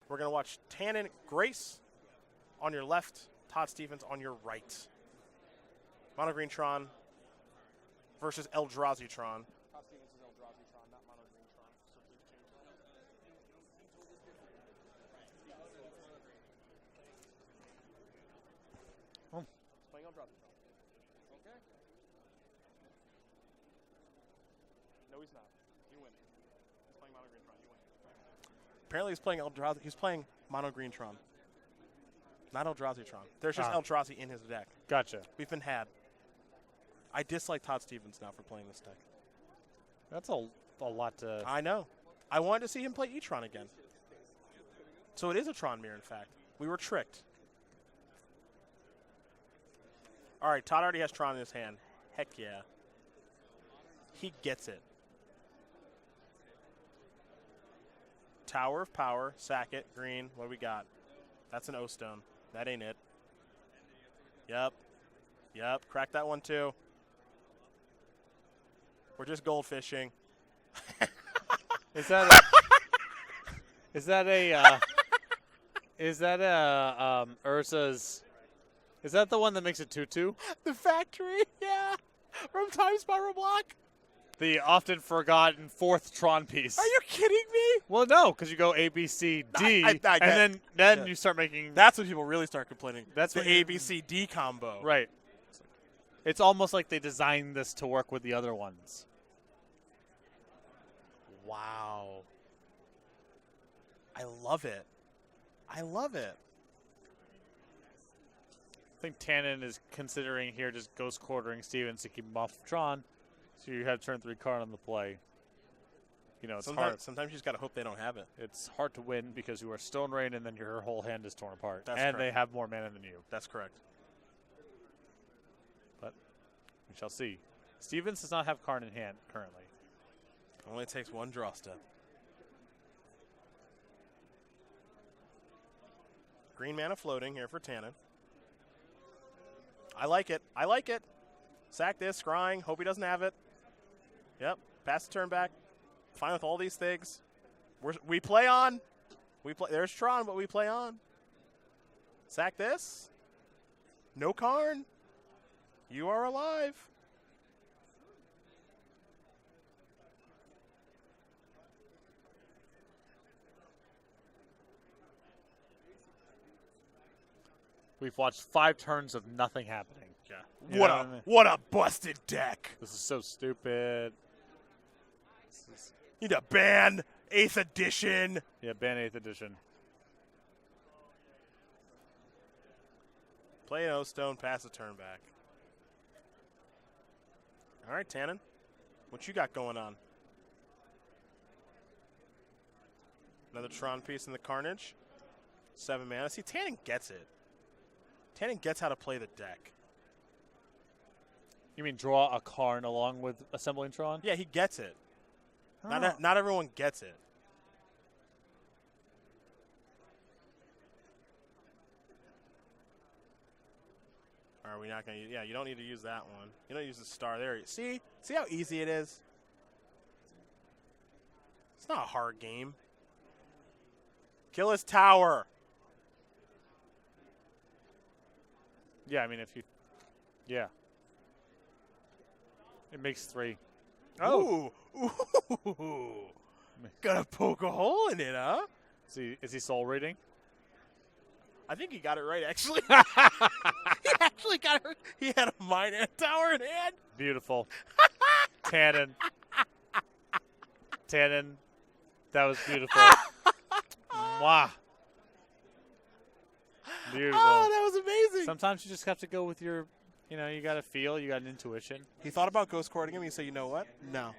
We're going to watch Tannen Grace on your left, Todd Stevens on your right. Mono Green Tron versus Eldrazi Tron. Todd Stevens is Eldrazi Tron, not Mono Green Tron. So please change that. Oh. He's playing Eldrazi Tron. Okay. No, he's not. You win. He's playing Mono Green Tron. You win. Apparently he's playing Eldrazi. He's playing Mono Green Tron. Not Eldrazi Tron. There's just Eldrazi in his deck. Gotcha. We've been had. I dislike Todd Stevens now for playing this deck. That's a lot to... I know. I wanted to see him play E-Tron again. So it is a Tron mirror, in fact. We were tricked. All right, Todd already has Tron in his hand. Heck yeah. He gets it. Tower of Power, sack it, green. What do we got? That's an O-Stone. That ain't it. Yep. Yep, crack that one too. We're just goldfishing. Is that Ursa's? Is that the one that makes it 2/2? The factory, yeah. From Time Spiral Block. The often forgotten 4th Tron piece. Are you kidding me? Well, no, because you go A, B, C, D, and then you start making. That's when people really start complaining. That's the A, B, C, D combo. Right. It's almost like they designed this to work with the other ones. Wow. I love it. I love it. I think Tannen is considering here just ghost quartering Stevens to keep him off of Tron. So you have turn 3 card on the play. You know, it's hard. Sometimes you just got to hope they don't have it. It's hard to win because you are Stone Rain and then your whole hand is torn apart. That's and correct. they have more mana than you. That's correct. But we shall see. Stevens does not have card in hand currently. Only takes one draw step. Green mana floating here for Tannen. I like it. I like it. Sack this, scrying. Hope he doesn't have it. Yep. Pass the turn back. Fine with all these things. We play on. There's Tron, but we play on. Sack this. No Karn. You are alive. We've watched 5 turns of nothing happening. Yeah. What a busted deck. This is so stupid. Need to ban 8th edition. Yeah, ban 8th edition. Play an O-Stone, pass the turn back. All right, Tannen. What you got going on? Another Tron piece in the Carnage. 7 mana. See, Tannen gets it. Tannen gets how to play the deck. You mean draw a Karn along with assembling Tron? Yeah, he gets it. Oh. Not everyone gets it. Are we not going to use? Yeah, you don't need to use that one. You don't use the star there. See how easy it is? It's not a hard game. Kill his tower. Yeah, I mean, if you... Yeah. It makes 3. Oh. Ooh. Gonna poke a hole in it, huh? Is he soul reading? I think he got it right, actually. He actually got it. He had a mine and a tower in hand. Beautiful. Tannen. That was beautiful. Mwah. Beautiful. Oh, that was amazing. Sometimes you just have to go with your, you got a feel, you got an intuition. He thought about ghost courting him. He said, you know what? No.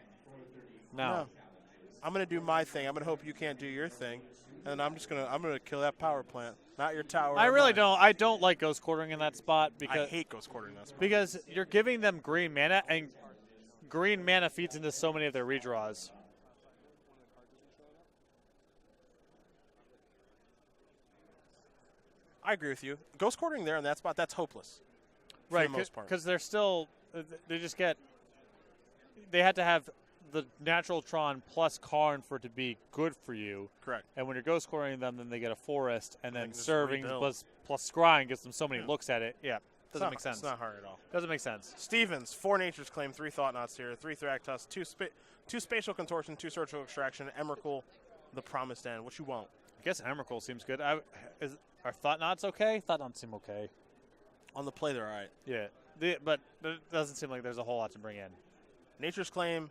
I'm going to do my thing. I'm going to hope you can't do your thing. And I'm going to kill that power plant, not your tower. I don't like ghost quartering in that spot because I hate ghost quartering in that spot. Because you're giving them green mana, and green mana feeds into so many of their redraws. I agree with you. Ghost quartering there in that spot, that's hopeless. Right, for the most part. Because they're still, they had to have the natural Tron plus Karn for it to be good for you. Correct. And when you're ghost quartering them, then they get a forest, and They then can just serving rebuild. plus scrying gets them so many Yeah. looks at it. Yeah, doesn't make It's sense. not hard at all. Doesn't make sense. Stevens, 4 Nature's Claim, 3 Thought Knots here, 3 Thractus, 2 Spatial Contortion, 2 Surgical Extraction, Emrakul, the Promised End. What you want? I guess Emrakul seems good. Are Thought Knots okay? Thought Knots seem okay. On the play, they're all right. Yeah, but it doesn't seem like there's a whole lot to bring in. Nature's Claim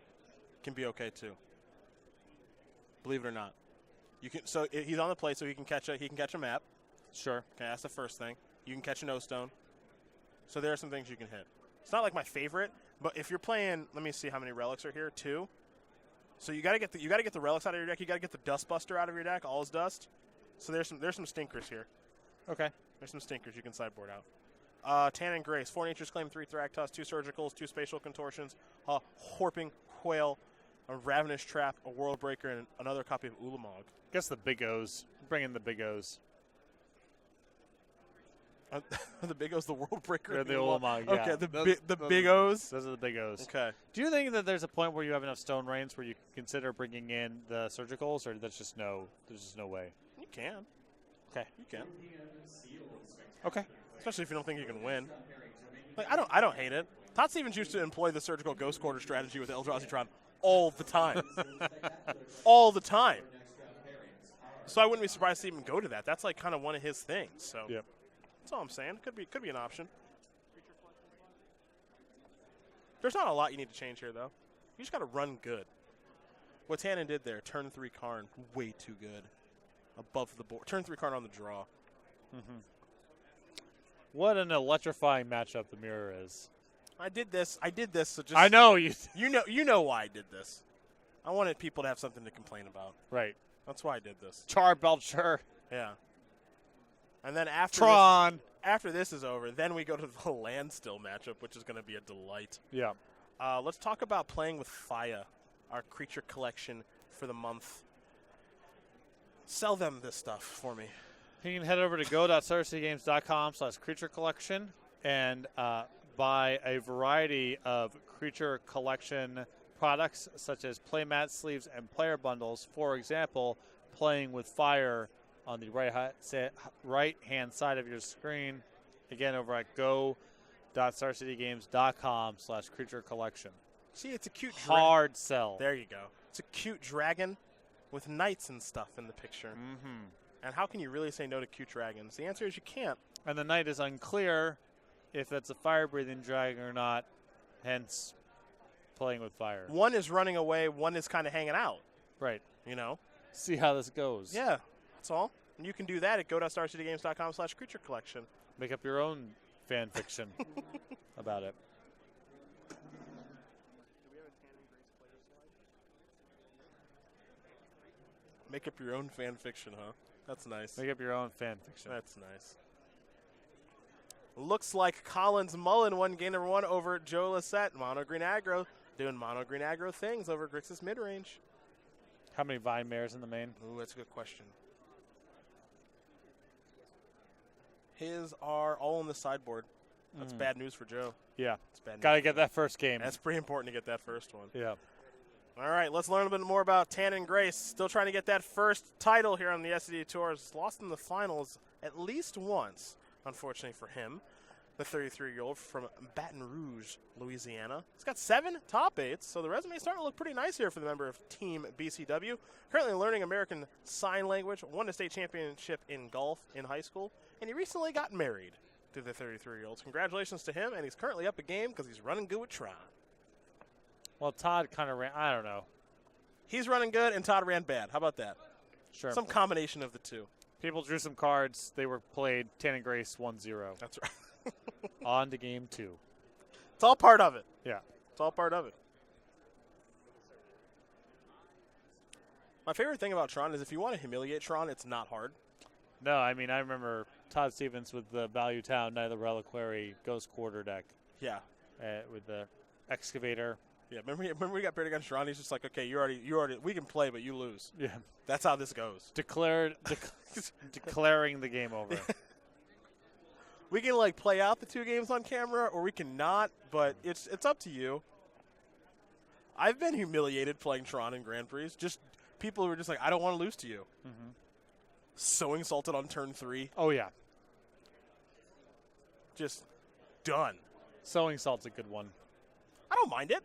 can be okay too. Believe it or not, you can. So he's on the play, so he can catch a map. Sure. Okay, that's the first thing. You can catch an O-Stone. So there are some things you can hit. It's not like my favorite, but if you're playing, let me see how many relics are here. 2. So you got to get the relics out of your deck. You got to get the Dust Buster out of your deck. All is dust. So there's some stinkers here. Okay. There's some stinkers you can sideboard out. Tannen Grace, 4 Nature's Claim, 3 Thractus, 2 Surgicals, 2 Spatial Contortions, a Horping Quail, a Ravenous Trap, a World Breaker, and another copy of Ulamog. Guess the big O's. Bring in the big O's. The Big O's, the World Breaker, Yeah, and the Ulamog, yeah. Okay, the Those- Big O's. Those are the big O's. Okay. Do you think that there's a point where you have enough stone rains where you can consider bringing in the surgicals, or there's just no way? You can. Okay. You can. Okay. Especially if you don't think you can win. Like I don't hate it. Todd Stevens used to employ the surgical ghost quarter strategy with Eldrazi Tron all the time. All the time. So I wouldn't be surprised to even go to that. That's like kind of one of his things. So Yep. that's all I'm saying. Could be an option. There's not a lot you need to change here though. You just got to run good. What Tannen did there, turn 3 Karn, way too good. Above the board. Turn 3 Karn on the draw. Mm-hmm. What an electrifying matchup the mirror is. I did this. So just I know you. You know why I did this. I wanted people to have something to complain about. Right. That's why I did this. Char Belcher. Yeah. And then Tron. after this is over, then we go to the Landstill matchup, which is going to be a delight. Yeah. Let's talk about playing with Faya, our creature collection for the month. Sell them this stuff for me. You can head over to go.starcitygames.com/creature collection and buy a variety of creature collection products such as playmats, sleeves, and player bundles. For example, playing with fire on the right-hand side of your screen. Again, over at go.starcitygames.com/creature collection. See, it's a cute Hard sell. There you go. It's a cute dragon with knights and stuff in the picture. Mm-hmm. And how can you really say no to cute dragons? The answer is you can't. And the knight is unclear if it's a fire-breathing dragon or not, hence playing with fire. One is running away, one is kind of hanging out, Right. you know? See how this goes. Yeah, that's all. And you can do that at go.starcitygames.com/creature collection. Make up your own fan fiction about it. Do we have a Tannen Grace player slide? Make up your own fan fiction, huh? That's nice. Make up your own fan fiction. That's nice. Looks like Collins Mullen won game number 1 over Joe Lossett. Mono green aggro. Doing mono green aggro things over Grixis midrange. How many Vine Mares in the main? Ooh, that's a good question. His are all in the sideboard. That's bad news for Joe. Yeah. It's bad news. Got to get that first game. That's pretty important to get that first one. Yeah. All right, let's learn a bit more about Tannen Grace. Still trying to get that first title here on the SCG Tours. Lost in the finals at least once, unfortunately for him. The 33-year-old from Baton Rouge, Louisiana. He's got 7 top 8s, so the resume is starting to look pretty nice here for the member of Team BCW. Currently learning American Sign Language, won a state championship in golf in high school, and he recently got married to the 33-year-olds. Congratulations to him, and he's currently up a game because he's running good with Tron. Well, Todd kind of ran. I don't know. He's running good, and Todd ran bad. How about that? Sure. Some combination of the two. People drew some cards. They were played. Tannen Grace 1-0. That's right. On to game 2. It's all part of it. Yeah. It's all part of it. My favorite thing about Tron is if you want to humiliate Tron, it's not hard. No, I mean, I remember Todd Stevens with the Value Town Night of the Reliquary Ghost Quarter deck Yeah. with the Excavator. Yeah, remember we got paired against Tron? He's just like, okay, you already, we can play, but you lose. Yeah. That's how this goes. Declaring the game over. We can like play out the 2 games on camera, or we can not. But it's up to you. I've been humiliated playing Tron in Grand Prix. Just people who are just like, I don't want to lose to you. Mm-hmm. So insulted on turn 3. Oh, yeah. Just done. Sowing salt's a good one. I don't mind it.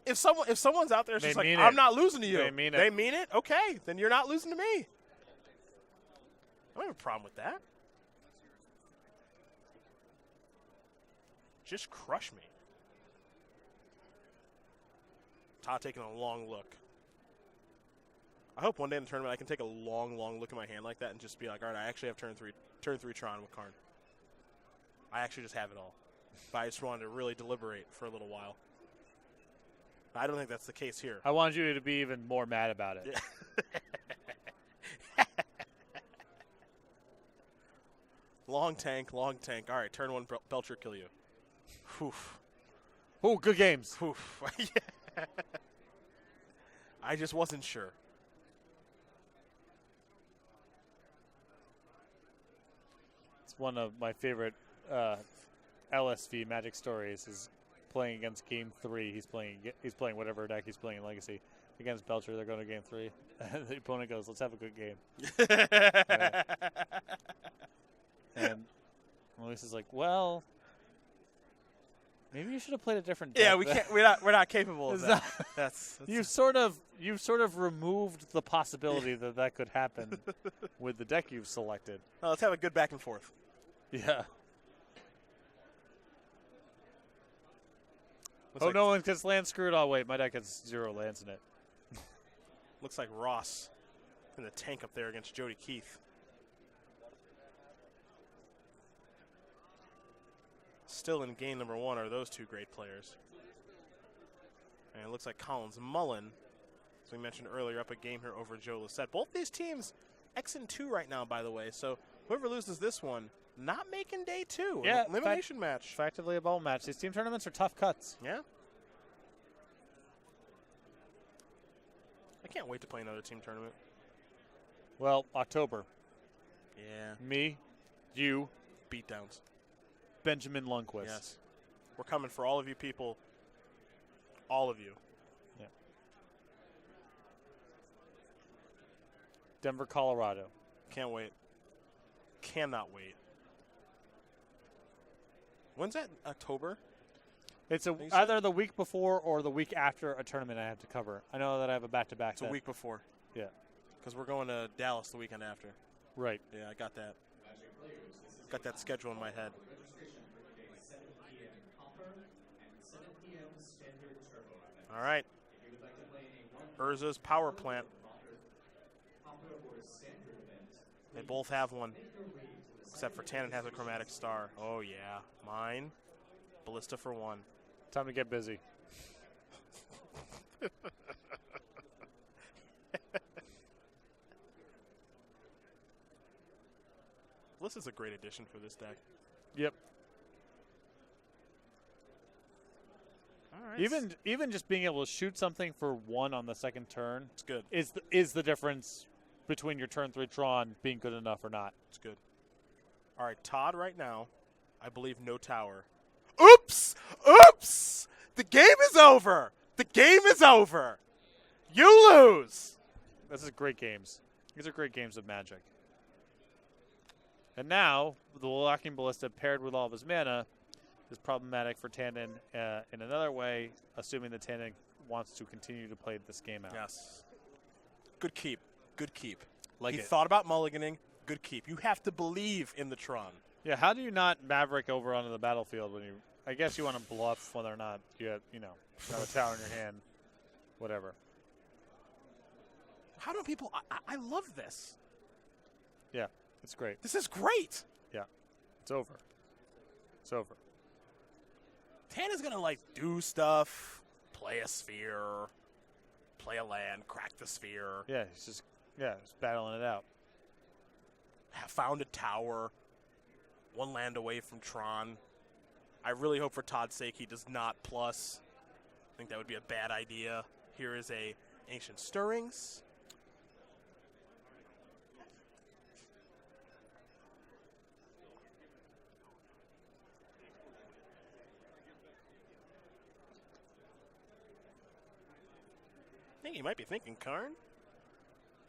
If someone's out there, it's They just like, mean I'm it. not losing to you. They mean it. They mean it? Okay, then you're not losing to me. I don't have a problem with that. Just crush me. Todd taking a long look. I hope one day in the tournament I can take a long, long look at my hand like that and just be like, all right, I actually have turn three Tron with Karn. I actually just have it all. But I just wanted to really deliberate for a little while. I don't think that's the case here. I wanted you to be even more mad about it. Yeah. Long tank. All right, turn 1, Belcher kill you. Oof. Oh, good games. Oof. Yeah. I just wasn't sure. It's one of my favorite LSV Magic stories is playing against Game 3. He's playing whatever deck he's playing in Legacy. Against Belcher, they're going to Game 3. And the opponent goes, let's have a good game. And Luis is like, well, maybe you should have played a different deck. Yeah, we can't. We're not capable of that. That's You've sort of removed the possibility that could happen with the deck you've selected. Well, let's have a good back and forth. Yeah. Looks Oh, like, no one gets land screwed. Oh, wait, my deck has 0 lands in it. looks like Ross in the tank up there against Jody Keith. Still in game number 1 are those two great players. And it looks like Collins Mullen, as we mentioned earlier, up a game here over Joe Lossett. Both these teams X-2 right now, by the way. So whoever loses this one, not making day 2. Yeah, Elimination match. Effectively a bowl match. These team tournaments are tough cuts. Yeah. I can't wait to play another team tournament. Well, October. Yeah. Me, you, Beatdowns. Benjamin Lundquist. Yes. We're coming for all of you people. All of you. Yeah. Denver, Colorado. Can't wait. Cannot wait. When's that? October? It's Think so? either the week before or the week after a tournament I have to cover. I know that I have a back-to-back. It's a week before. Yeah. Because we're going to Dallas the weekend after. Right. Yeah, I got that. Got that schedule in my head. All right. Urza's power plant. They both have one. Except for Tannen has a chromatic star. Oh, yeah. Mine. Ballista for 1. Time to get busy. Ballista's a great addition for this deck. Yep. All right. Even just being able to shoot something for 1 on the second turn It's good. is the difference between your turn 3 Tron being good enough or not. It's good. All right, Todd right now, I believe no tower. Oops! Oops! The game is over! The game is over! You lose! This is great games. These are great games of Magic. And now, the Locking Ballista paired with all of his mana is problematic for Tannen in another way, assuming that Tannen wants to continue to play this game out. Yes. Good keep. Good keep. Like he it. thought about mulliganing. Good keep. You have to believe in the Tron. Yeah, how do you not Maverick over onto the battlefield when you... I guess you want to bluff whether or not you have, have a tower in your hand. Whatever. How do people... I love this. Yeah, it's great. This is great. Yeah, it's over. It's over. Tannen's going to, do stuff, play a sphere, play a land, crack the sphere. Yeah, he's just battling it out. Found a tower, 1 land away from Tron. I really hope for Todd's sake he does not plus. I think that would be a bad idea. Here is a Ancient Stirrings. think you might be thinking, Karn.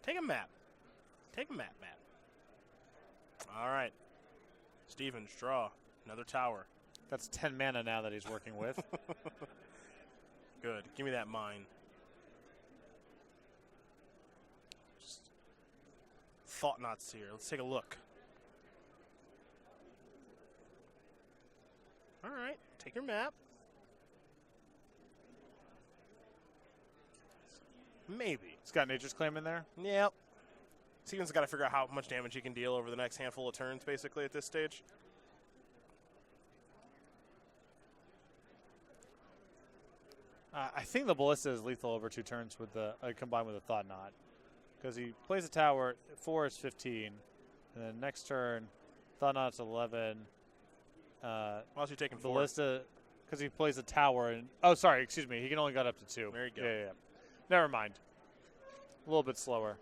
Take a map. Take a map. All right. Stevens, draw. Another tower. That's 10 mana now that he's working with. Good. Give me that mine. Just thought knots here. Let's take a look. All right. Take your map. Maybe. He's got Nature's Claim in there. Yep. Stevens got to figure out how much damage he can deal over the next handful of turns, basically, at this stage. I think the Ballista is lethal over 2 turns with the combined with the Thought Knot. Because he plays a tower, 4 is 15. And then next turn, Thought Knot's 11. Why else you taking 4? Ballista, because he plays a tower. And oh, sorry, excuse me. He can only got up to 2. There you go. Yeah. Never mind. A little bit slower.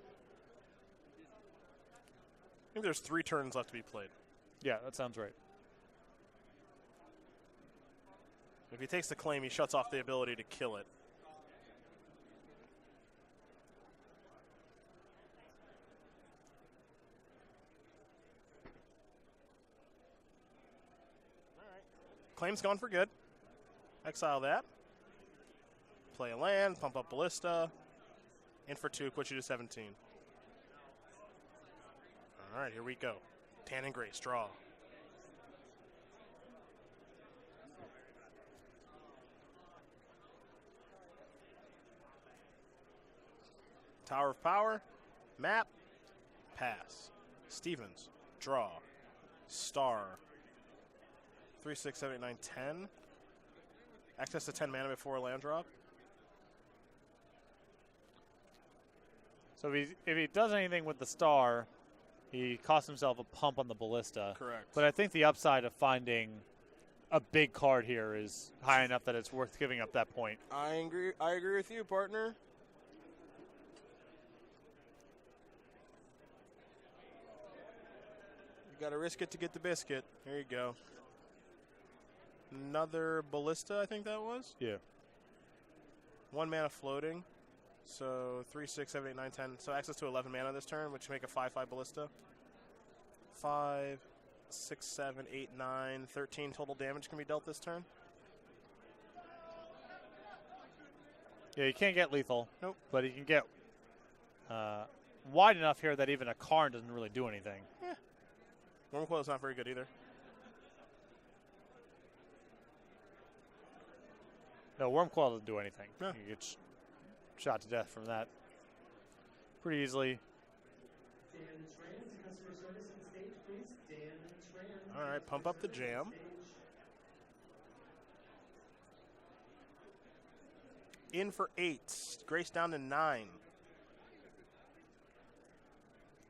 I think there's 3 turns left to be played. Yeah, that sounds right. If he takes the claim, he shuts off the ability to kill it. All right. Claim's gone for good. Exile that. Play a land, pump up Ballista. In for 2, puts you to 17. All right, here we go. Tannen Grace, draw. Tower of Power, map, pass. Stevens, draw. Star. 3, 6, 7, 8, 9, 10. Access to 10 mana before a land drop. So if he does anything with the Star, he costs himself a pump on the Ballista. Correct. But I think the upside of finding a big card here is high enough that it's worth giving up that point. I agree with you, partner. You got to risk it to get the biscuit. There you go. Another Ballista, I think that was. Yeah. 1 mana floating. So 3, 6, 7, 8, 9, 10. So access to 11 mana this turn, which make a 5/5 Ballista. 5, 6, 7, 8, 9, 13 total damage can be dealt this turn. Yeah, you can't get lethal. Nope. But he can get wide enough here that even a Karn doesn't really do anything. Yeah. Wormcoil's not very good either. No, Wormcoil doesn't do anything. Yeah. You get shot to death from that pretty easily. All right, pump up the jam. In for 8. Grace down to 9.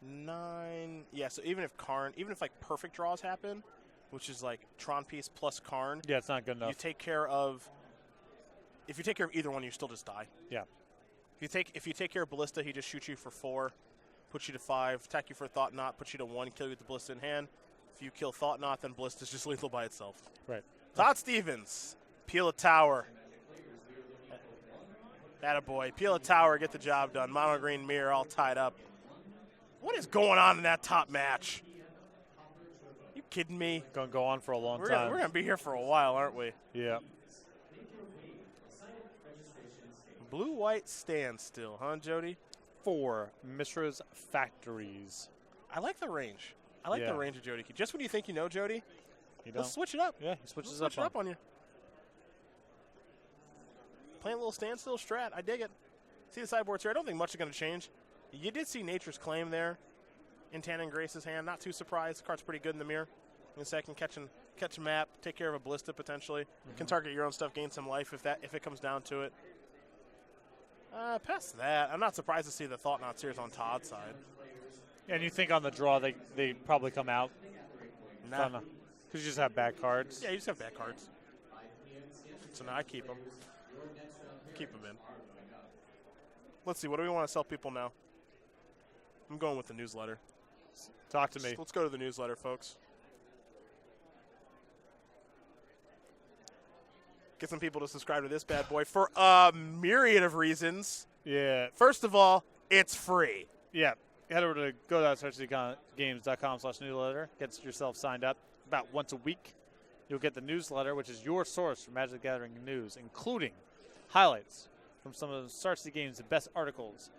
9. Yeah, so even if like perfect draws happen, which is like Tron piece plus Karn, Yeah, it's not good enough. you take care of. If you take care of either one, you still just die. Yeah. If you take care of Ballista, he just shoots you for 4, puts you to 5, attack you for a Thought Knot, puts you to 1, kill you with the Ballista in hand. If you kill Thought Knot, then Ballista's just lethal by itself. Right. Todd Stevens, peel a tower. Attaboy. Peel a tower, get the job done. Mono green mirror all tied up. What is going on in that top match? You kidding me? Going to go on for a long We're time. going to be here for a while, aren't we? Yeah. Blue-white Standstill, huh, Jody? 4 Mishra's Factories. I like the range. I like the range of Jody. Just when you think you know Jody, You let's switch it up. Yeah, he switches Let's switch it up up on you. Playing a little Standstill strat. I dig it. See the sideboards here. I don't think much is going to change. You did see Nature's Claim there in Tannen Grace's hand. Not too surprised. The card's pretty good in the mirror. In a second, catch a map, take care of a Ballista potentially. Can target your own stuff, gain some life if it comes down to it. Past that, I'm not surprised to see the Thought Knot series on Todd's side. And you think on the draw they probably come out? Nah. Because you just have bad cards. Yeah, you just have bad cards. So now I keep them. Keep them in. Let's see, what do we want to sell people now? I'm going with the newsletter. Talk to me. Let's go to the newsletter, folks. Get some people to subscribe to this bad boy for a myriad of reasons. Yeah. First of all, it's free. Yeah. Head over to go.sarcgames.com/newsletter. Get yourself signed up. About once a week, you'll get the newsletter, which is your source for Magic the Gathering news, including highlights from some of the Star City Games' best articles,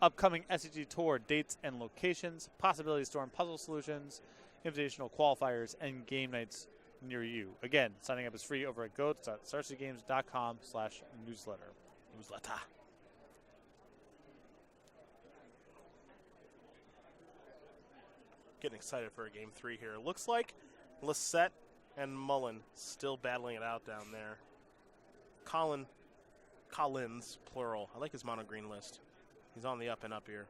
upcoming SCG Tour dates and locations, Possibility Storm puzzle solutions, invitational qualifiers, and game nights near you. Again, signing up is free over at go.starcitygames.com/newsletter. Newsletter. Getting excited for a game 3 here. Looks like Lossett and Mullen still battling it out down there. Collins, plural. I like his mono green list. He's on the up and up here.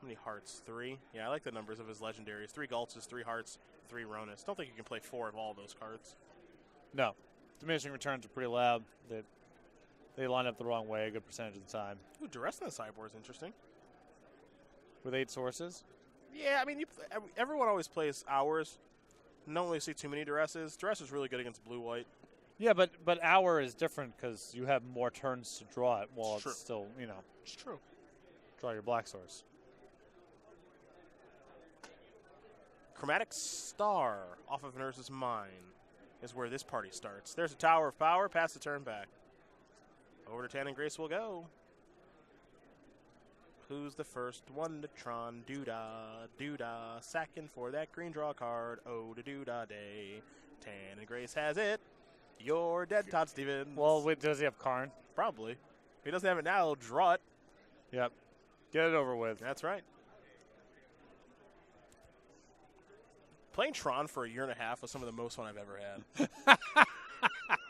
How many hearts? 3? Yeah, I like the numbers of his legendaries. 3 Galtzes, 3 hearts, 3 Ronis. Don't think you can play 4 of all of those cards. No. Diminishing returns are pretty loud. They line up the wrong way a good percentage of the time. Ooh, Duress in the sideboard is interesting. With 8 sources? Yeah, I mean, everyone always plays Hours. Don't really see too many Duresses. Duress is really good against blue-white. Yeah, but Hour is different because you have more turns to draw it while It's true. it's still, It's true. draw your black source. Chromatic Star off of Nurse's Mine is where this party starts. There's a Tower of Power. Pass the turn back. Over to Tannen Grace will go. Who's the first one to Tron? Doodah, doodah. Sacking for that green draw card. Oh, the doodah day. Tannen Grace has it. You're dead, Todd Stevens. Well, wait, does he have Karn? Probably. If he doesn't have it now, he'll draw it. Yep. Get it over with. That's right. Playing Tron for a year and a half was some of the most fun I've ever had.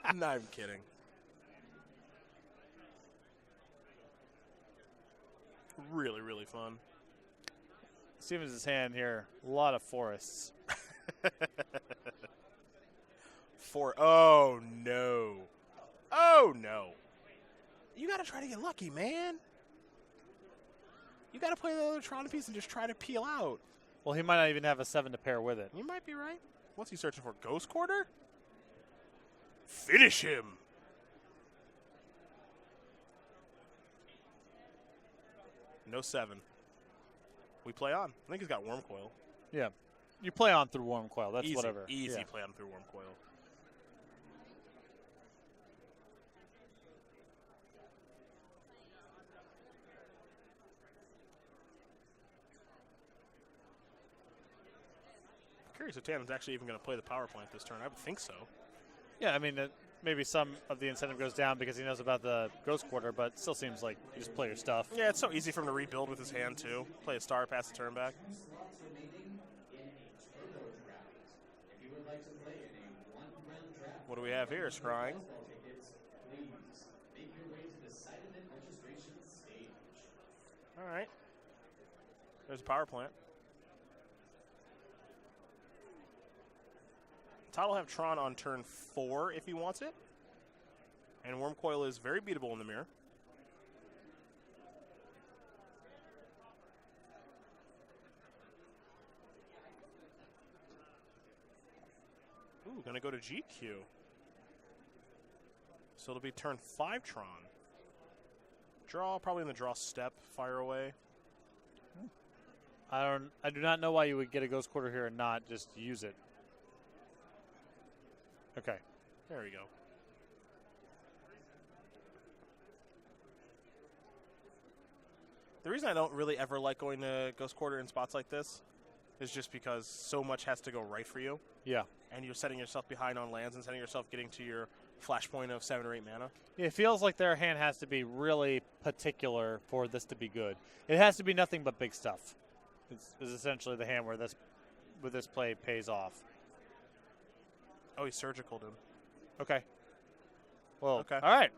I'm not even kidding. Really, really fun. Stevens' hand here. A lot of forests. Oh, no. Oh, no. You got to try to get lucky, man. You got to play the other Tron piece and just try to peel out. Well, he might not even have a 7 to pair with it. You might be right. What's he searching for? Ghost Quarter? Finish him. No 7. We play on. I think he's got Worm Coil. Yeah. You play on through Warm Coil. That's Easy, whatever. Easy Yeah. play on through Worm Coil. I'm curious if Tannen's actually even going to play the power plant this turn. I would think so. Yeah, I mean, maybe some of the incentive goes down because he knows about the Ghost Quarter, but it still seems like you just play your stuff. Yeah, it's so easy for him to rebuild with his hand, too. Play a star, pass the turn back. What do we have here? Scrying. All right. There's a power plant. Todd will have Tron on turn 4 if he wants it. And Worm Coil is very beatable in the mirror. Ooh, going to go to GQ. So it'll be turn 5 Tron. Draw, probably in the draw step, fire away. I do not know why you would get a Ghost Quarter here and not just use it. Okay. There we go. The reason I don't really ever like going to Ghost Quarter in spots like this is just because so much has to go right for you. Yeah. And you're setting yourself behind on lands and setting yourself getting to your flashpoint of 7 or 8 mana. It feels like their hand has to be really particular for this to be good. It has to be nothing but big stuff. It's essentially the hand where this play pays off. Oh, he surgical him. Okay. Well, Okay. All right.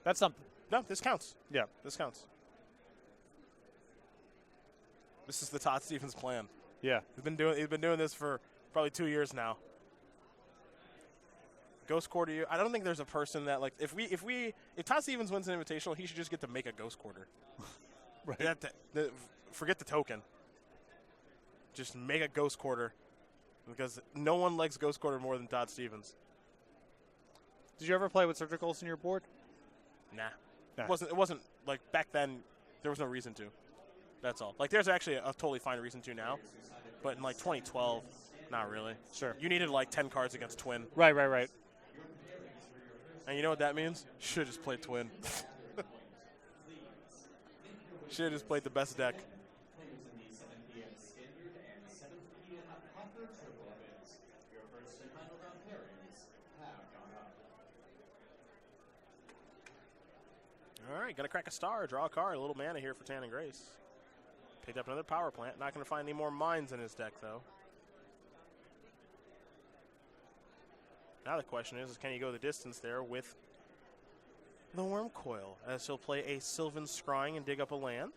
That's something. No, this counts. Yeah. This counts. This is the Todd Stevens plan. Yeah. He's been doing this for probably 2 years now. Ghost Quarter you. I don't think there's a person that like if Todd Stevens wins an invitational, he should just get to make a Ghost Quarter. Right. Forget the token. Just make a Ghost Quarter. Because no one likes Ghost Quarter more than Todd Stevens. Did you ever play with surgicals in your board? Nah. No. It wasn't like back then. There was no reason to. That's all. Like there's actually a totally fine reason to now, but in like 2012, not really. Sure. You needed like 10 cards against Twin. Right. And you know what that means? Should have just played Twin. Should have just played the best deck. All right, gonna crack a star, draw a card, a little mana here for Tannen Grace. Picked up another power plant. Not gonna find any more mines in his deck though. Now the question is can he go the distance there with the Worm Coil, as he'll play a Sylvan Scrying and dig up a land.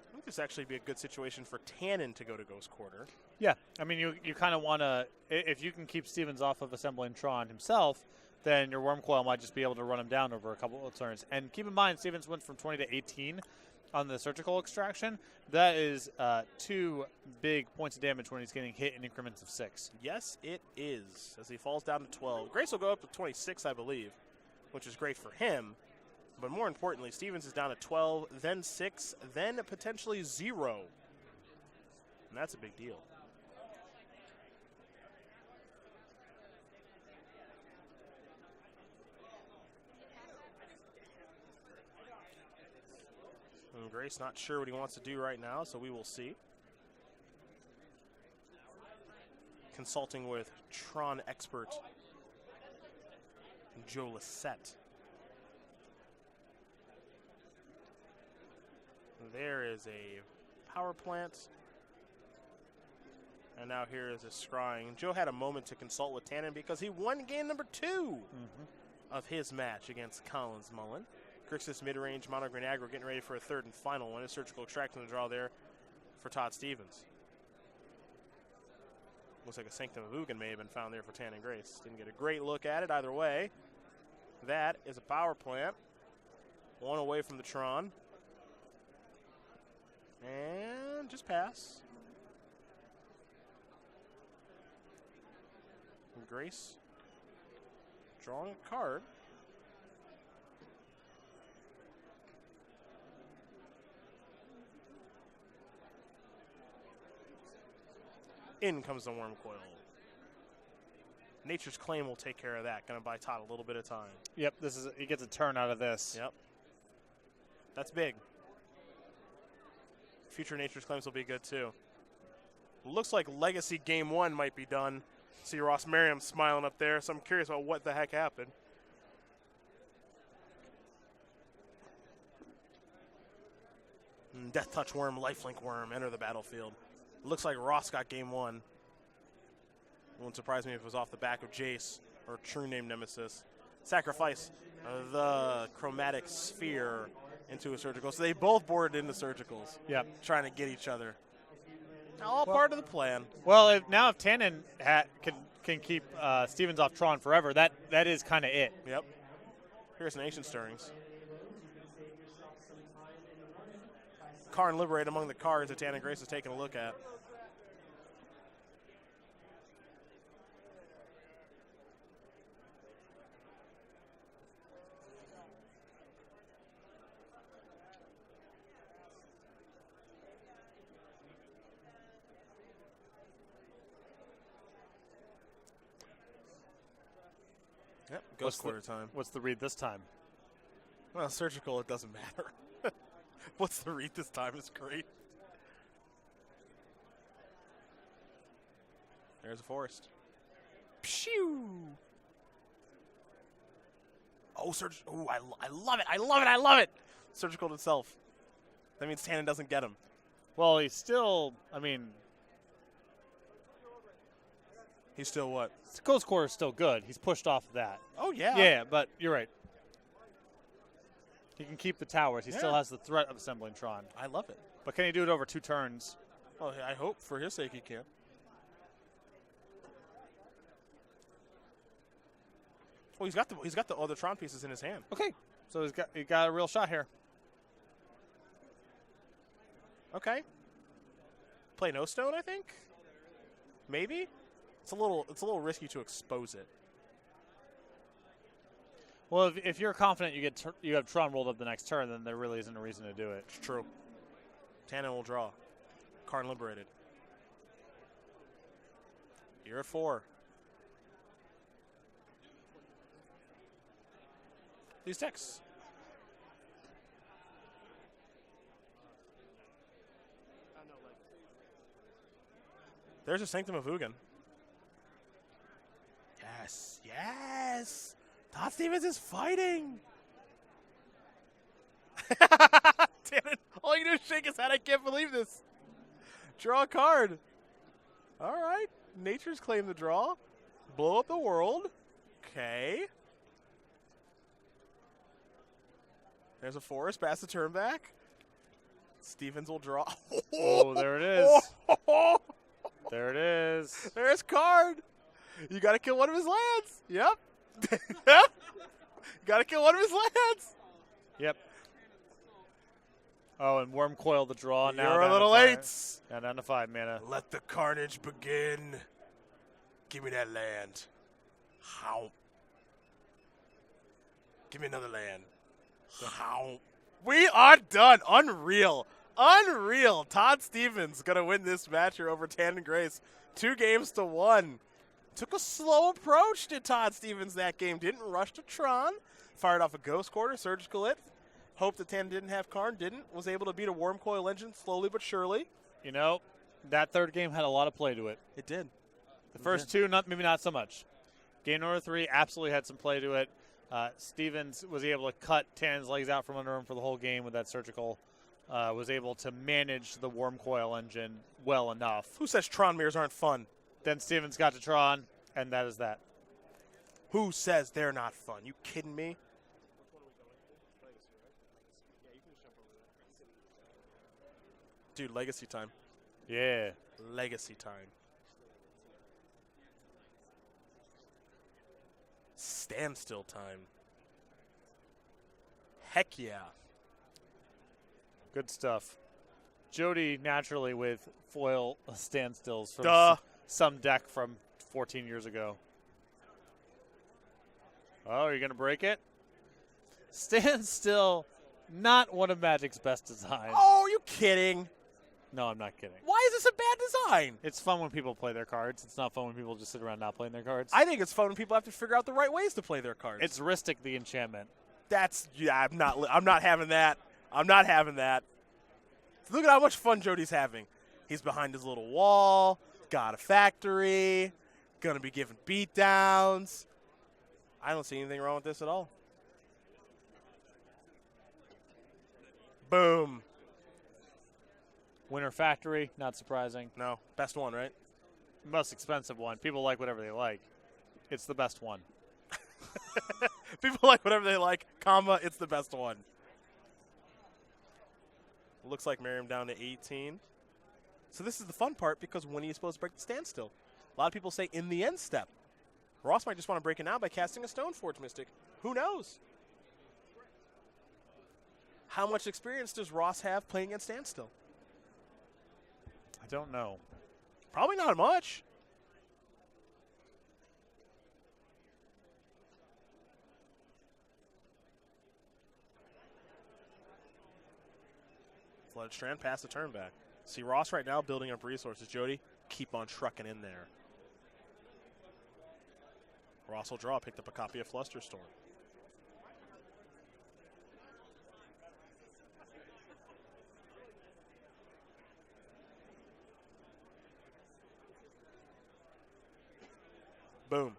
I think this actually be a good situation for Tannen to go to Ghost Quarter. Yeah, I mean, you kind of want to, if you can keep Stevens off of assembling Tron himself, then your Worm Coil might just be able to run him down over a couple of turns. And keep in mind, Stevens went from 20 to 18 on the Surgical Extraction. That is 2 big points of damage when he's getting hit in increments of 6. Yes, it is, as he falls down to 12. Grace will go up to 26, I believe, which is great for him. But more importantly, Stevens is down to 12, then 6, then potentially 0. And that's a big deal. And Grace not sure what he wants to do right now, so we will see. Consulting with Tron expert Joe Lossett. There is a power plant. And now here is a scrying. Joe had a moment to consult with Tannen because he won game number 2 of his match against Collins Mullen. Grixis mid-range, mono green aggro, getting ready for a third and final one. A Surgical Extraction to draw there for Todd Stevens. Looks like a Sanctum of Ugin may have been found there for Tannen Grace. Didn't get a great look at it either way. That is a power plant. One away from the Tron. And just pass. And Grace drawing a card. In comes the Worm Coil. Nature's Claim will take care of that. Going to buy Todd a little bit of time. Yep, he gets a turn out of this. Yep. That's big. Future Nature's Claims will be good too. Looks like Legacy Game 1 might be done. See Ross Merriam smiling up there, so I'm curious about what the heck happened. Death Touch Worm, Lifelink Worm, enter the battlefield. Looks like Ross got Game 1. Wouldn't surprise me if it was off the back of Jace, or True Name Nemesis. Sacrifice the Chromatic Sphere into a Surgical. So they both boarded into Surgicals. Yep. Trying to get each other. All part of the plan. Well, if Tannen can keep Stevens off Tron forever, that is kind of it. Yep. Here's an Ancient Stirrings. Karn Liberate among the cards that Tannen Grace is taking a look at. Yep, Ghost Quarter time. What's the read this time? Well, Surgical, it doesn't matter. What's the read this time is great. There's a forest. Phew! Oh, oh, I love it. I love it. I love it. Surgical itself. That means Tannen doesn't get him. Well, he's still, He's still what? Ghost Quarter is still good. He's pushed off of that. Oh, yeah. Yeah, but you're right. He can keep the towers. He still has the threat of assembling Tron. I love it. But can he do it over 2 turns? Well, I hope for his sake he can. Well, he's got the other Tron pieces in his hand. Okay, so he got a real shot here. Okay. Play no stone, I think. Maybe. It's a little risky to expose it. Well, if you're confident you have Tron rolled up the next turn, then there really isn't a reason to do it. It's true. Tannen will draw. Karn liberated. You're at 4. These decks. There's a Sanctum of Ugin. Yes, yes. Todd Stevens is fighting. Damn it. All you do is shake his head. I can't believe this. Draw a card. All right. Nature's claim the draw. Blow up the world. Okay. There's a forest. Pass the turn back. Stevens will draw. Oh, there it is. There it is. There's card. You got to kill one of his lands. Yep. Yep. Got to kill one of his lands. Yep. Oh, and Worm Coil the draw. Now You're a little late. Now down to 5 mana. Let the carnage begin. Give me that land. How? Give me another land. How? We are done. Unreal. Unreal. Todd Stevens going to win this match here over Tannen Grace. 2-1. Took a slow approach to Todd Stevens that game. Didn't rush to Tron. Fired off a Ghost Quarter, Surgical It. Hoped that Tannen didn't have Karn. Didn't. Was able to beat a Worm Coil engine slowly but surely. You know, that third game had a lot of play to it. It did. The first two, maybe not so much. Game number 3 absolutely had some play to it. Stevens was able to cut Tannen's legs out from under him for the whole game with that surgical. Was able to manage the Worm Coil engine well enough. Who says Tron mirrors aren't fun? Then Stevens got to Tron, and that is that. Who says they're not fun? You kidding me? Dude, legacy time. Yeah. Legacy time. Standstill time. Heck yeah. Good stuff. Jody naturally with foil standstills from Duh. some deck from 14 years ago. Oh, you're going to break it? Standstill, not one of Magic's best designs. Oh, are you kidding? No, I'm not kidding. Why is this a bad design? It's fun when people play their cards. It's not fun when people just sit around not playing their cards. I think it's fun when people have to figure out the right ways to play their cards. It's Ristic the enchantment. I'm not having that. I'm not having that. Look at how much fun Jody's having. He's behind his little wall, got a factory, gonna be giving beatdowns. I don't see anything wrong with this at all. Boom. Winter Factory, not surprising. No, best one, right? Most expensive one. People like whatever they like. It's the best one. People like whatever they like, comma, it's the best one. Looks like Merriam down to 18. So this is the fun part because when are you supposed to break the standstill? A lot of people say in the end step. Ross might just want to break it now by casting a Stoneforge Mystic. Who knows? How much experience does Ross have playing against standstill? I don't know. Probably not much. Flooded Strand, pass the turn back. See Ross right now building up resources. Jody, keep on trucking in there. Ross will draw, picked up a copy of Flusterstorm. Boom.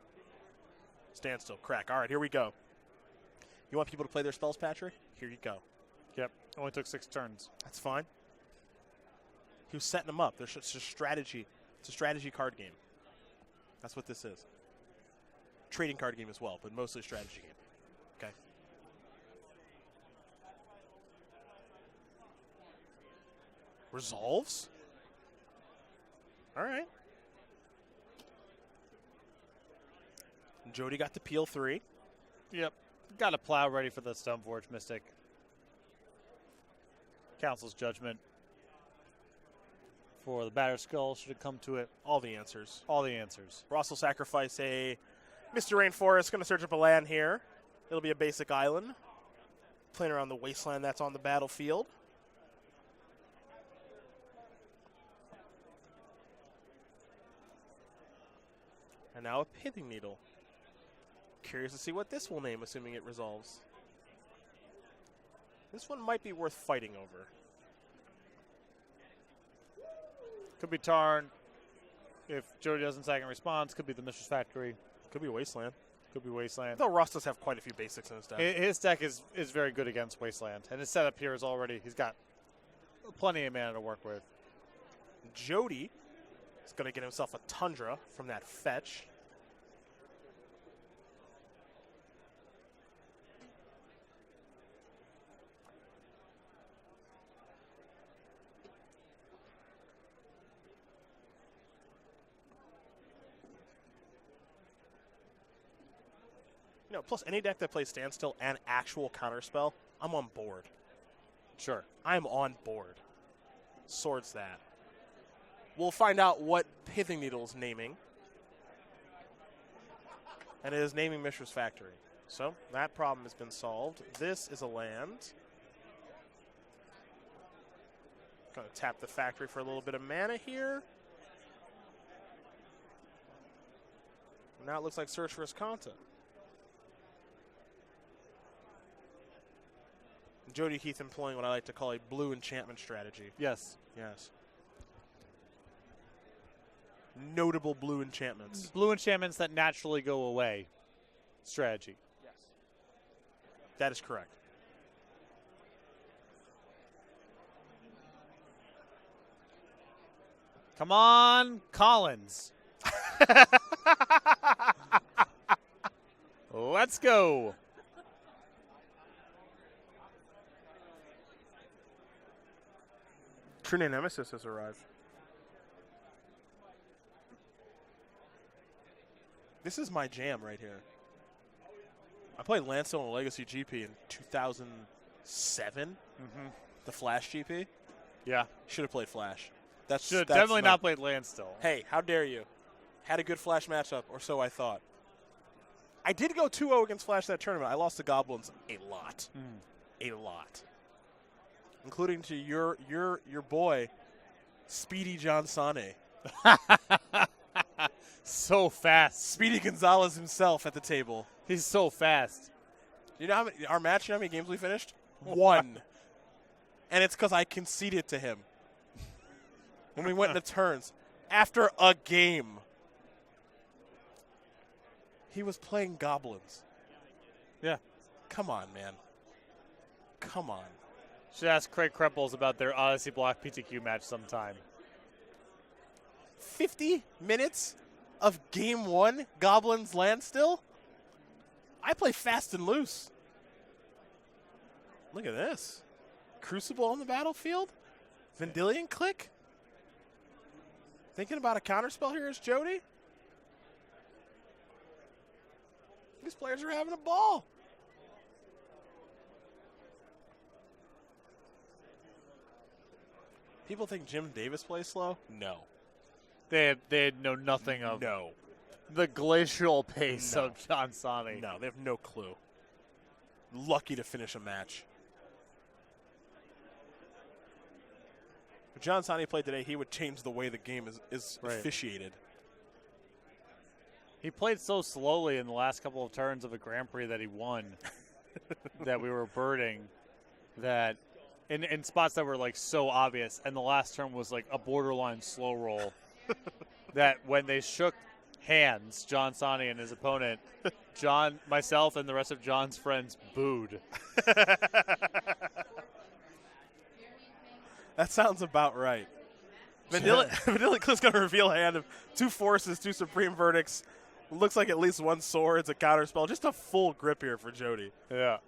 Standstill, crack. All right, here we go. You want people to play their spells, Patrick? Here you go. Yep. Only took 6 turns. That's fine. He was setting them up. It's a strategy. It's a strategy card game. That's what this is. Trading card game as well, but mostly a strategy game. Okay. Resolves? All right. Jody got to peel 3. Yep. Got a plow ready for the Stoneforge Mystic. Council's Judgment. For the Batter Skull, should have come to it. All the answers. All the answers. Ross will sacrifice a Mr. Rainforest. Going to search up a land here. It'll be a basic island. Playing around the wasteland that's on the battlefield. And now a pithing needle. Curious to see what this will name, assuming it resolves. This one might be worth fighting over. Could be Tarn. If Jody doesn't sack in response, could be the Mistress Factory. Could be Wasteland. Could be Wasteland. Though Ross does have quite a few basics in his deck. His deck is very good against Wasteland. And his setup here is already, he's got plenty of mana to work with. Jody is going to get himself a Tundra from that fetch. You know, plus any deck that plays Standstill and actual Counterspell, I'm on board. Sure. I'm on board. Swords that. We'll find out what Pithing Needle is naming. And it is naming Mistress Factory. So that problem has been solved. This is a land. Going to tap the factory for a little bit of mana here. Now it looks like Search for Escanta. Jody Heath employing what I like to call a blue enchantment strategy. Yes. Yes. Notable blue enchantments. Blue enchantments that naturally go away strategy. Yes. That is correct. Come on, Collins. Let's go. True Nemesis has arrived. This is my jam right here. I played Landstill on Legacy GP in 2007. Mm-hmm. The Flash GP. Yeah. Should have played Flash. That's definitely not played Landstill. Hey, how dare you? Had a good Flash matchup, or so I thought. I did go 2-0 against Flash that tournament. I lost to Goblins a lot. A lot. Including to your boy, Speedy John Sane. So fast. Speedy Gonzalez himself at the table. He's so fast. You know how many, our match, you know how many games we finished? 1. And it's because I conceded to him. When we went into turns. After a game. He was playing Goblins. Yeah. Come on, man. Come on. Should ask Craig Krempels about their Odyssey Block PTQ match sometime. 50 minutes of game 1, Goblins Landstill? I play fast and loose. Look at this. Crucible on the battlefield? Vendilion click? Thinking about a counterspell here is Jody? These players are having a ball. People think Jim Davis plays slow? No. They know nothing of the glacial pace of John Sane. No, they have no clue. Lucky to finish a match. If John Sane played today, he would change the way the game is officiated. He played so slowly in the last couple of turns of a Grand Prix that he won that we were birding that in spots that were like so obvious, and the last turn was like a borderline slow roll that when they shook hands, John Sane and his opponent, John, myself, and the rest of John's friends booed. That sounds about right. Vanilla Cliff's going to reveal a hand of 2 forces, 2 supreme verdicts. Looks like at least 1 sword. It's a counterspell. Just a full grip here for Jody. Yeah.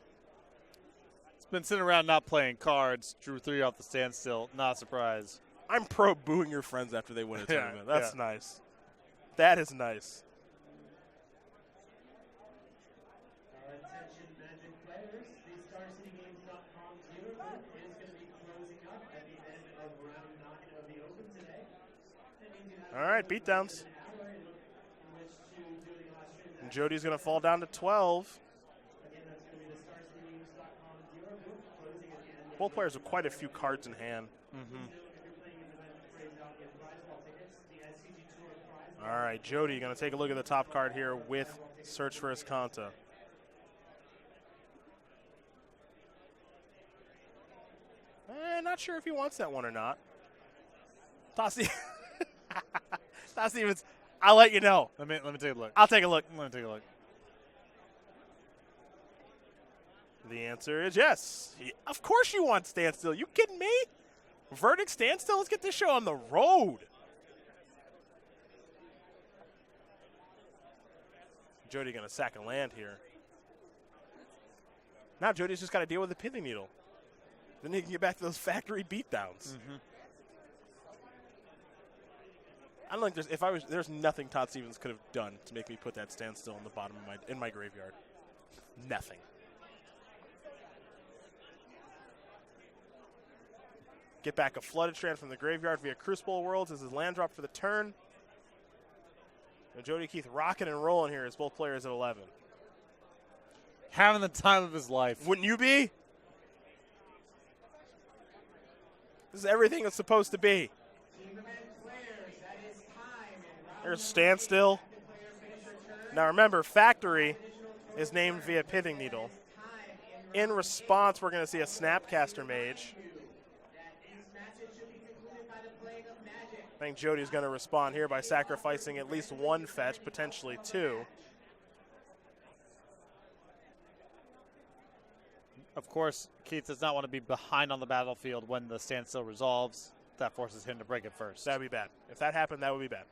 It's been sitting around not playing cards. Drew 3 off the Standstill. Not a surprise. I'm pro booing your friends after they win a tournament. That's nice. That is nice. Attention Magic players, the StarCityGames.com dealer booth is going to be closing up at the end of round 9 of the Open today. That means you have All right, beatdowns. an hour in which to do the last stream. And Jody's going to fall down to 12. Again, Both players with quite a few cards in hand. All right, Jody going to take a look at the top card here with Search for Escanta. Not sure if he wants that one or not. Todd Stevens, I'll let you know. Let me take a look. I'll take a look. Let me take a look. The answer is yes. Of course you want Standstill. You kidding me? Verdict Standstill? Let's get this show on the road. Jody going to sack a land here. Now Jody's just got to deal with the Pithing Needle. Then he can get back to those factory beatdowns. I don't think there's nothing Todd Stevens could have done to make me put that Standstill in the bottom of my graveyard. Nothing. Get back a Flooded Strand from the graveyard via Crucible Worlds as his land drop for the turn. And Jody Keith rocking and rolling here as both players at 11. Having the time of his life. Wouldn't you be? This is everything it's supposed to be. There's Standstill. Now remember, Factory is named via Pithing Needle. In response, we're going to see a Snapcaster Mage. I think Jody's going to respond here by sacrificing at least one fetch, potentially two. Of course, Keith does not want to be behind on the battlefield when the Standstill resolves. That forces him to break it first. That would be bad. If that happened, that would be bad.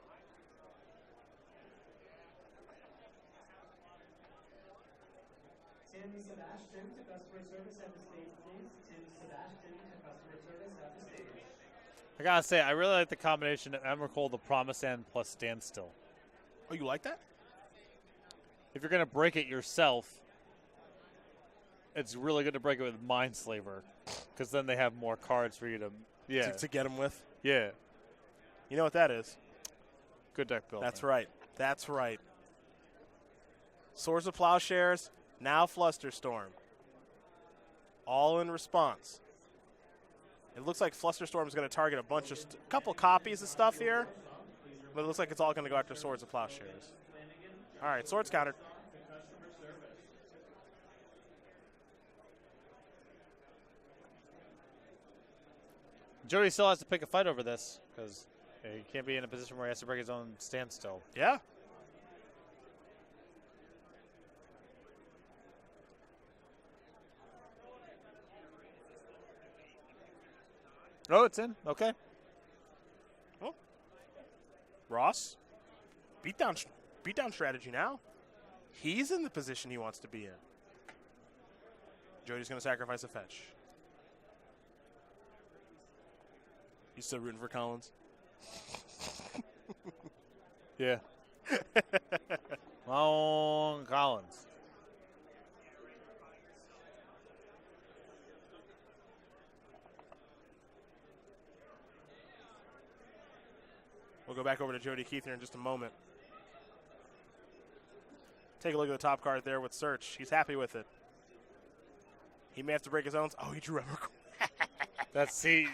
Tim Sebastian to customer service at the stage, please. Tim Sebastian to customer service at the stage. I gotta say, I really like the combination of Emrakul, the Promised Land, plus Standstill. Oh, you like that? If you're gonna break it yourself, it's really good to break it with Mindslaver, because then they have more cards for you to to get them with. Yeah. You know what that is? Good deck building. That's right. That's right. Swords of Plowshares, now Flusterstorm. All in response. It looks like Flusterstorm is going to target a couple copies of stuff here, but it looks like it's all going to go after Swords of Plowshares. All right, Swords countered. Jody still has to pick a fight over this, because he can't be in a position where he has to break his own Standstill. Yeah. Oh, it's in. Okay. Oh. Ross, beatdown strategy now. He's in the position he wants to be in. Jody's going to sacrifice a fetch. You still rooting for Collins? Yeah. Long Collins. We'll go back over to Jody Keith here in just a moment. Take a look at the top card there with Search. He's happy with it. He may have to break his own. Oh, he drew Emrakul. That's he.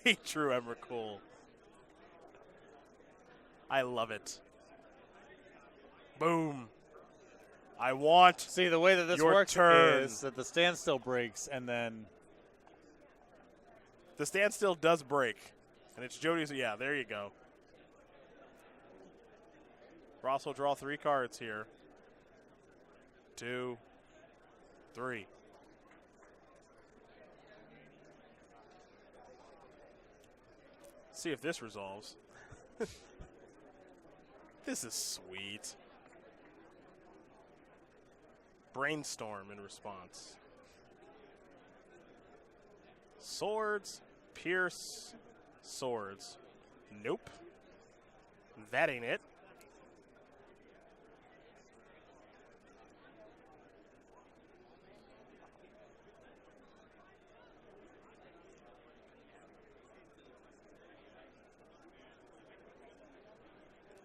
He drew Emrakul. I love it. Boom. I want. See, the way that this your works turn. is that the Standstill breaks, and then The Standstill does break. And it's Jody's. Yeah, there you go. Ross will draw 3 cards here. 2, 3. See if this resolves. This is sweet. Brainstorm in response. Swords, pierce, swords. Nope. That ain't it.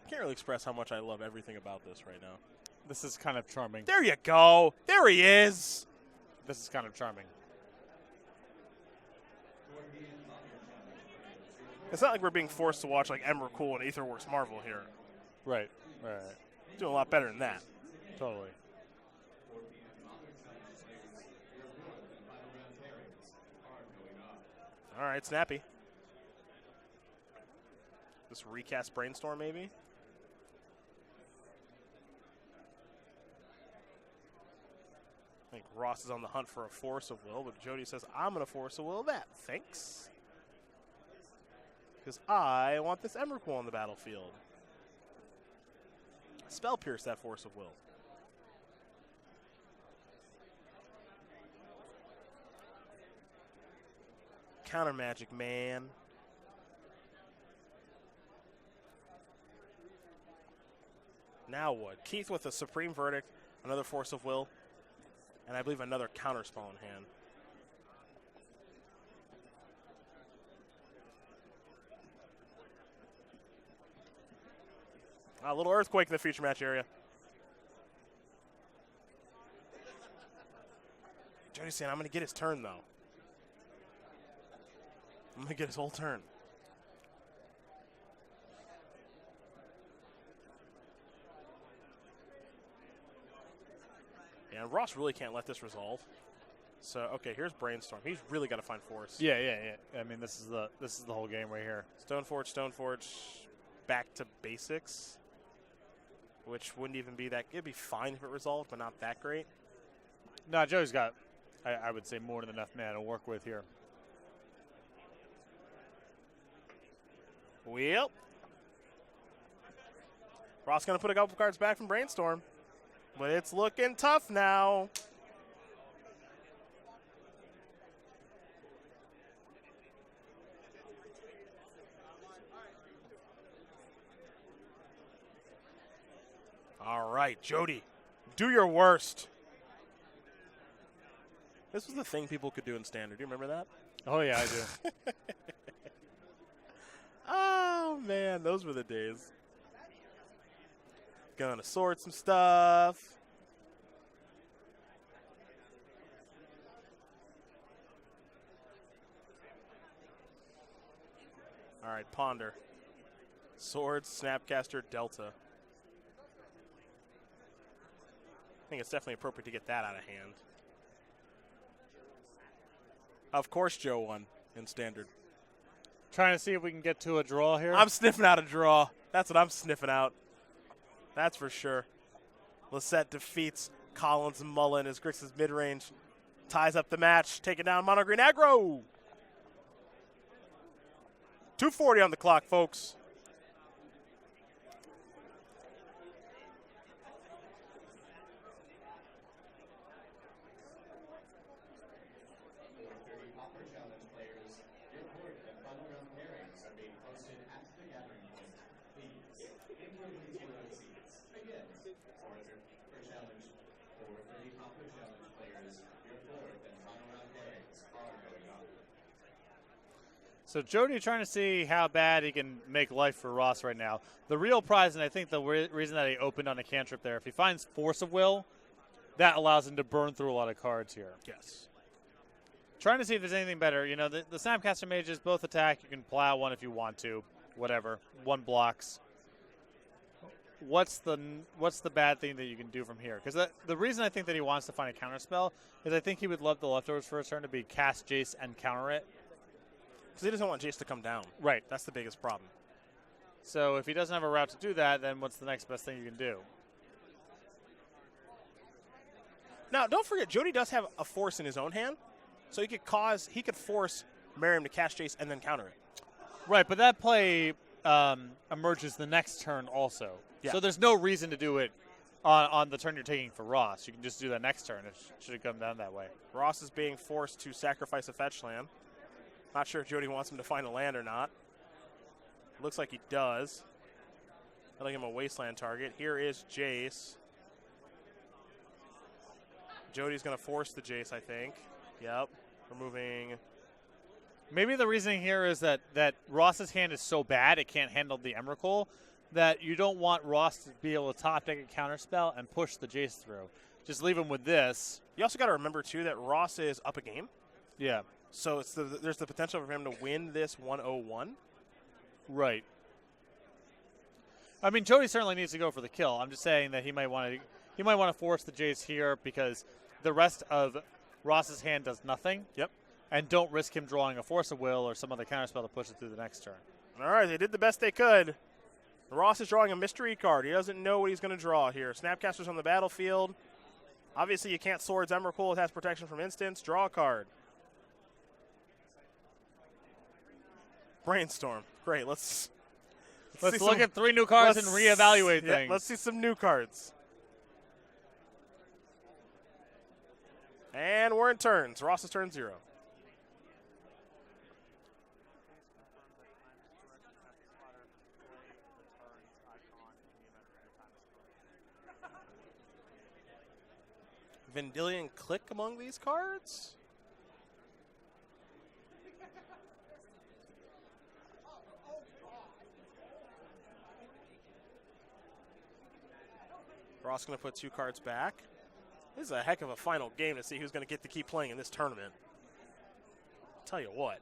Can't really express how much I love everything about this right now. this is kind of charming. There you go. There he is. This is kind of charming. It's not like we're being forced to watch like Emrakul and Aetherworks Marvel here. Right. Right. Doing a lot better than that. Totally. All right, Snappy. This recast Brainstorm, maybe? I think Ross is on the hunt for a Force of Will, but Jody says, I'm going to Force of Will that. Thanks. Because I want this Emrakul on the battlefield. Spell Pierce that Force of Will. Counter Magic, man. Now what? Keith with a Supreme Verdict, another Force of Will, and I believe another Counterspell in hand. A little Earthquake in the feature match area. Jody's saying, I'm going to get his turn, though. I'm going to get his whole turn. Yeah, and Ross really can't let this resolve. So, okay, here's Brainstorm. He's really got to find Force. Yeah. I mean, this is the whole game right here. Stoneforge, back to basics, which wouldn't even be that. It'd be fine if it resolved, but not that great. No, Joe's got, I would say, more than enough mana to work with here. Well, Ross going to put a couple cards back from Brainstorm, but it's looking tough now. All right, Jody, do your worst. This was the thing people could do in Standard. Do you remember that? Oh, yeah, I do. Oh, man, those were the days. Gonna sort some stuff. All right, Ponder. Swords, Snapcaster, Delta. I think it's definitely appropriate to get that out of hand. Of course Joe won in Standard. Trying to see if we can get to a draw here. I'm sniffing out a draw. That's what I'm sniffing out. That's for sure. Lossett defeats Collins and Mullen as Grix's mid-range ties up the match, taking down Mono Green Aggro. 2:40 on the clock, folks. So Jody trying to see how bad he can make life for Ross right now. The real prize, and I think the reason that he opened on a cantrip there, if he finds Force of Will, that allows him to burn through a lot of cards here. Yes. Trying to see if there's anything better. You know, the Snapcaster Mages both attack. You can plow one if you want to. Whatever. One blocks. What's the bad thing that you can do from here? Because the reason I think that he wants to find a counterspell is I think he would love the leftovers for his turn to be cast Jace and counter it. Because he doesn't want Jace to come down. Right. That's the biggest problem. So if he doesn't have a route to do that, then what's the next best thing you can do? Now, don't forget, Jody does have a Force in his own hand. So he could force Merriam to cast Jace and then counter it. Right, but that play emerges the next turn also. Yeah. So there's no reason to do it on the turn you're taking for Ross. You can just do that next turn. It should have come down that way. Ross is being forced to sacrifice a fetch land. Not sure if Jody wants him to find a land or not. Looks like he does. Letting him a wasteland target. Here is Jace. Jody's going to force the Jace, I think. Yep. Removing. Maybe the reasoning here is that Ross's hand is so bad it can't handle the Emrakul that you don't want Ross to be able to top deck a counterspell and push the Jace through. Just leave him with this. You also got to remember, too, that Ross is up a game. Yeah. So there's the potential for him to win this 101. Right. I mean, Jody certainly needs to go for the kill. I'm just saying that he might want to force the Jace here because the rest of Ross's hand does nothing. Yep. And don't risk him drawing a Force of Will or some other counterspell to push it through the next turn. All right, they did the best they could. Ross is drawing a mystery card. He doesn't know what he's going to draw here. Snapcaster's on the battlefield. Obviously, you can't Swords Emrakul. It has protection from instants. Draw a card. Brainstorm. Great. Let's look at 3 new cards and reevaluate things. Let's see some new cards. And we're in turns. Ross is turn 0. Vendilion Click among these cards? Ross going to put 2 cards back. This is a heck of a final game to see who's going to get to keep playing in this tournament. Tell you what.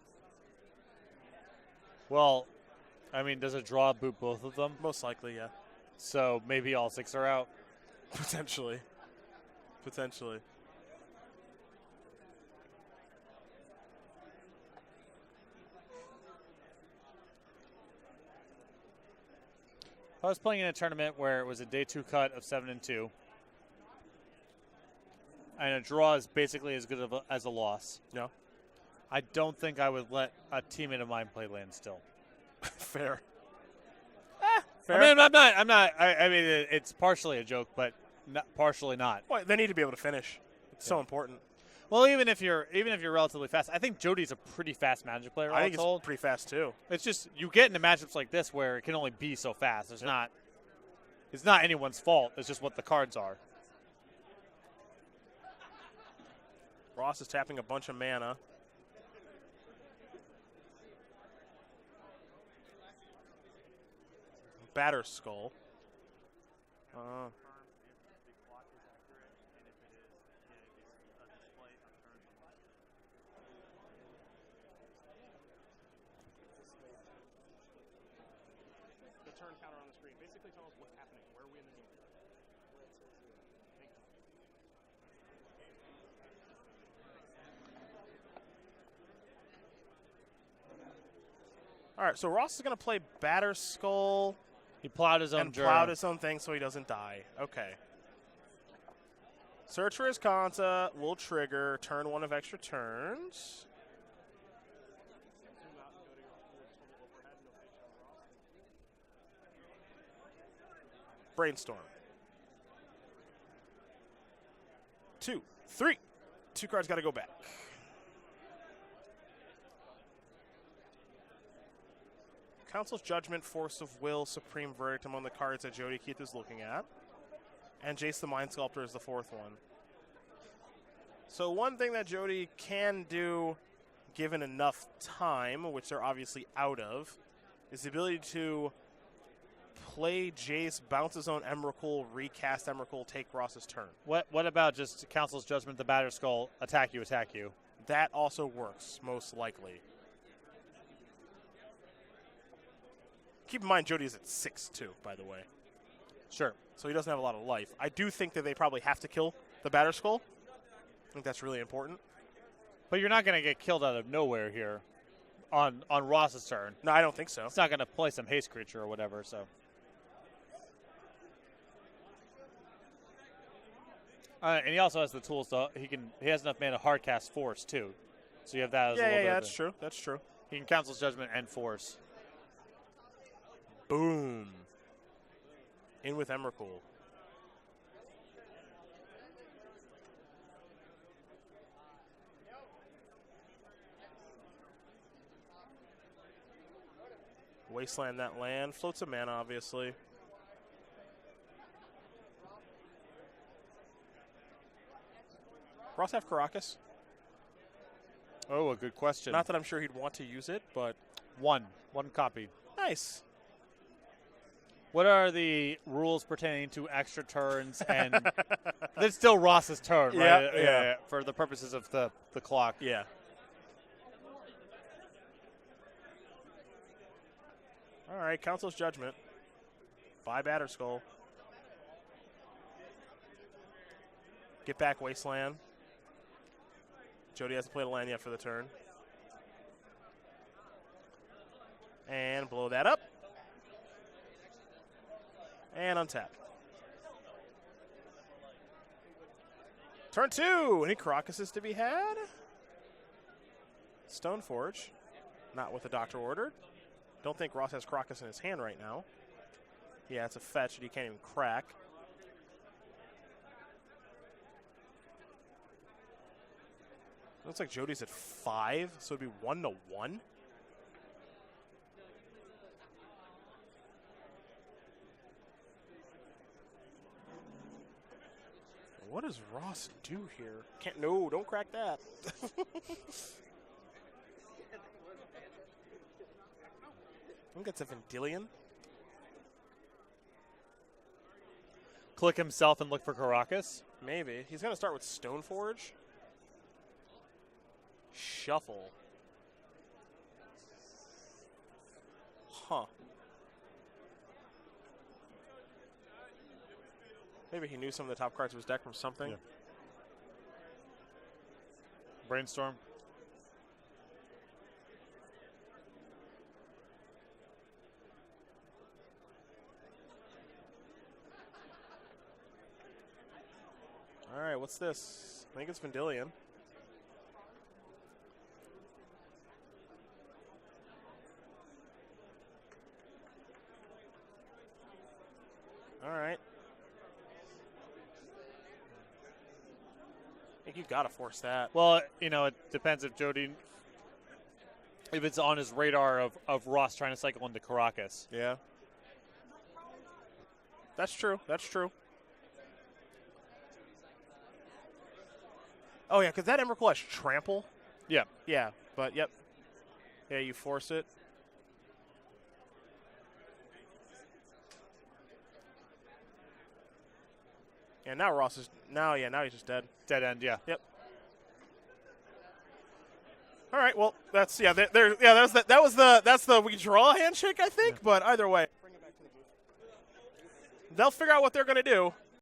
Well, I mean, does a draw boot both of them? Most likely, yeah. So maybe all 6 are out? Potentially. Potentially. I was playing in a tournament where it was a day 2 cut of 7 and 2. And a draw is basically as good as a loss. No. I don't think I would let a teammate of mine play Landstill. Fair. Fair. I mean, I'm not. I mean, it's partially a joke, but partially not. Well, they need to be able to finish. It's so important. Well, even if you're relatively fast, I think Jody's a pretty fast Magic player. I think it's pretty fast too. It's just you get into matchups like this where it can only be so fast. It's not anyone's fault. It's just what the cards are. Ross is tapping a bunch of mana. Batter Skull. The turn counter on the screen. Basically tell us what's happening. Where are we in the game? Thank you. All right, so Ross is going to play Batter Skull. He plowed his own and plowed his own thing so he doesn't die. Okay. Search for his Kanta will trigger turn 1 of extra turns. Brainstorm. 2, 3. 2 cards got to go back. Council's Judgment, Force of Will, Supreme Verdict among the cards that Jody Keith is looking at. And Jace the Mind Sculptor is the 4th one. So one thing that Jody can do, given enough time, which they're obviously out of, is the ability to play Jace, bounce his own Emrakul, recast Emrakul, take Ross's turn. What about just Council's Judgment, the Batter Skull, attack you? That also works, most likely. Keep in mind, Jody is at 6, too, by the way. Sure. So he doesn't have a lot of life. I do think that they probably have to kill the Batter Skull. I think that's really important. But you're not going to get killed out of nowhere here on Ross's turn. No, I don't think so. It's not going to play some haste creature or whatever, so. And he also has the tools to he has enough mana to hardcast Force too. So you have that as a little bit. Yeah, that's true. That's true. He can Council's Judgment and Force. Boom. In with Emrakul. Wasteland that land. Floats a mana, obviously. Ross have Caracas? Oh, a good question. Not that I'm sure he'd want to use it, but... One copy. Nice. What are the rules pertaining to extra turns? And it's still Ross's turn, right? Yeah. For the purposes of the clock. Yeah. All right, Council's Judgment. Bye, Batterskull. Get back, Wasteland. Jody hasn't played a land yet for the turn. And blow that up. And untap. Turn 2. Any Caracases to be had? Stoneforge. Not with the Doctor ordered. Don't think Ross has Caracas in his hand right now. Yeah, it's a fetch that he can't even crack. Looks like Jody's at 5, so it'd be 1-1. What does Ross do here? Can't. No, don't crack that. I think it's a Vendilion. Click himself and look for Caracas. Maybe. He's going to start with Stoneforge. Shuffle. Huh. Maybe he knew some of the top cards of his deck from something. Yeah. Brainstorm. All right, what's this? I think it's Vendilion. All right. I think you've got to force that. Well, you know, it depends if Jody, if it's on his radar of Ross trying to cycle into Caracas. Yeah. That's true. That's true. Oh, yeah, because that Emrakul has Trample. Yeah. Yeah, but, yep. Yeah, you force it. Yeah, now Ross is now he's just dead. Dead end, yeah. Yep. All right, well, that's the we draw handshake, I think, but either way. They'll figure out what they're going to do.